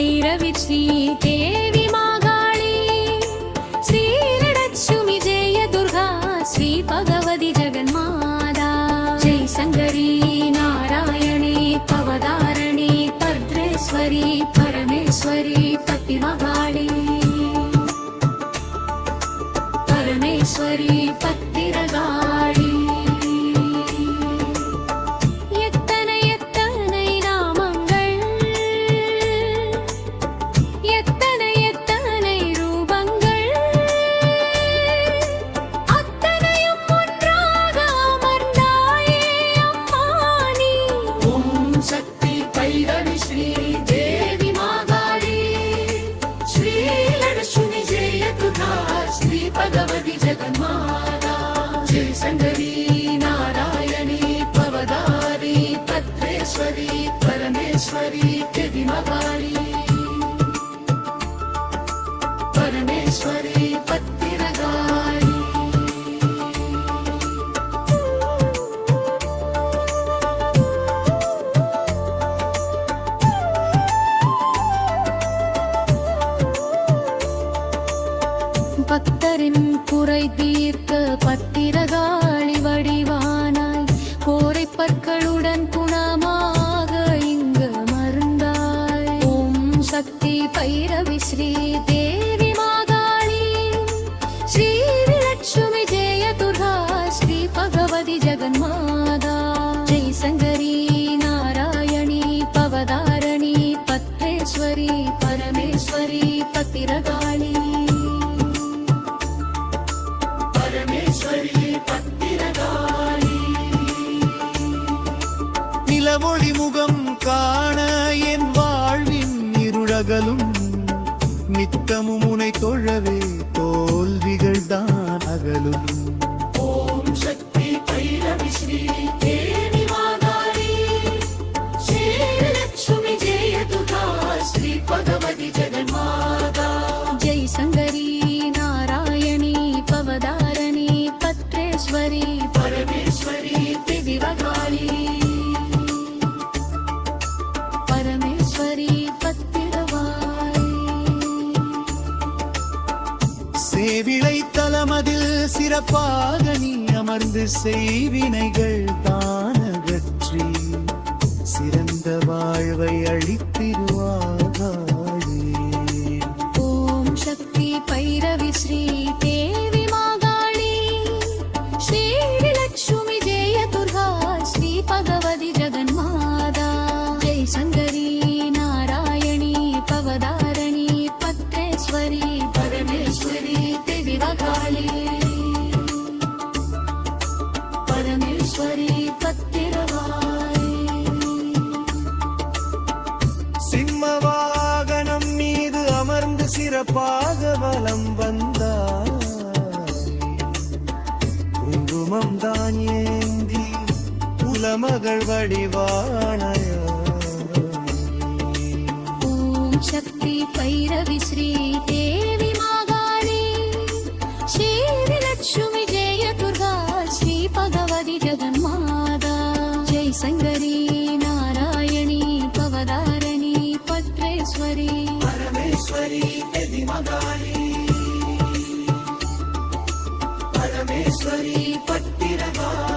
भैरवी श्री देवी मागाळी श्रीलक्ष्मी जय दुर्गा श्री भगवती जगन्माता जय शंकरी नारायणी पवदारणी भद्रेश्वरी परमेश्वरी पतिमगाळी परमेश्वरी पत्तिरगाळी भगवती जगन्माता जय शंकरी नारायणी पवदारी भद्रेश्वरी परमेश्वरी पतिमगाळी परमेश्वरी पत्तिरगाळी பக்தரின் குறை தீர்க்க பத்திரகாளி வடிவானாய் கோரை பற்களுடன் குணமாக இங்கு மருந்தாய் ஓம் சக்தி பைரவி ஸ்ரீ தேவி மாகாளி ஸ்ரீ லட்சுமி ஜெய துர்கா ஸ்ரீ பகவதி ஜெகன்மாதா ஜெய் சங்கரி நாராயணி பவதாரணி பத்ரேஸ்வரி பரமேஸ்வரி பத்திரகாளி நிலவொளி முகம் காண என் வாழ்வின் இருளகலும் நித்தமும் உனை தொழவே தோல்விகள் தான் அகலும் ஓம் சக்தி பைரவி ஸ்ரீ தேவி மாகாளி ஸ்ரீ லட்சுமி ஜெய துர்கா ஸ்ரீ பகவதி ஜெகன்மாதா ஜெய் சங்கரி நாராயணி பவதாரணி பத்ரேஸ்வரி பரமேஸ்வரி திவிரகாளி சேவிளை தலமதில் சிறப்பாக நீ அமர்ந்து செய்வினைகள் தானகற்றி சிறந்த வாழ்வை அளித்திருவாகாளே ஓம் சக்தி பைரவி ஸ்ரீ தேவி மாகாளி ஸ்ரீ லட்சுமி ஜெய துர்கா ஸ்ரீ பகவதி ஜெகன்மாதா ஜெய் சங்கரி நாராயணி பவதாரணி பத்ரேஸ்வரி பரமேஸ்வரி திவிரகாளி பரமேஸ்வரி பத்திரகாளி சிம்ம வாகனம் மீது அமர்ந்து சிறப்பாக வலம் வந்தாய் குங்குமம் தான் ஏந்தி குலமகள் வடிவானயா ஓம் சக்தி பைரவி ஸ்ரீ தேவி மாகாளி ஸ்ரீ லட்சுமி ஜெய துர்கா ஸ்ரீ பகவதி ஜெகன்மாதா ஜெய் சங்கரி நாராயணி பவதாரணி பத்ரேஸ்வரி பரமேஸ்வரி பத்திமகாளி பரமேஸ்வரி பத்திரகாளி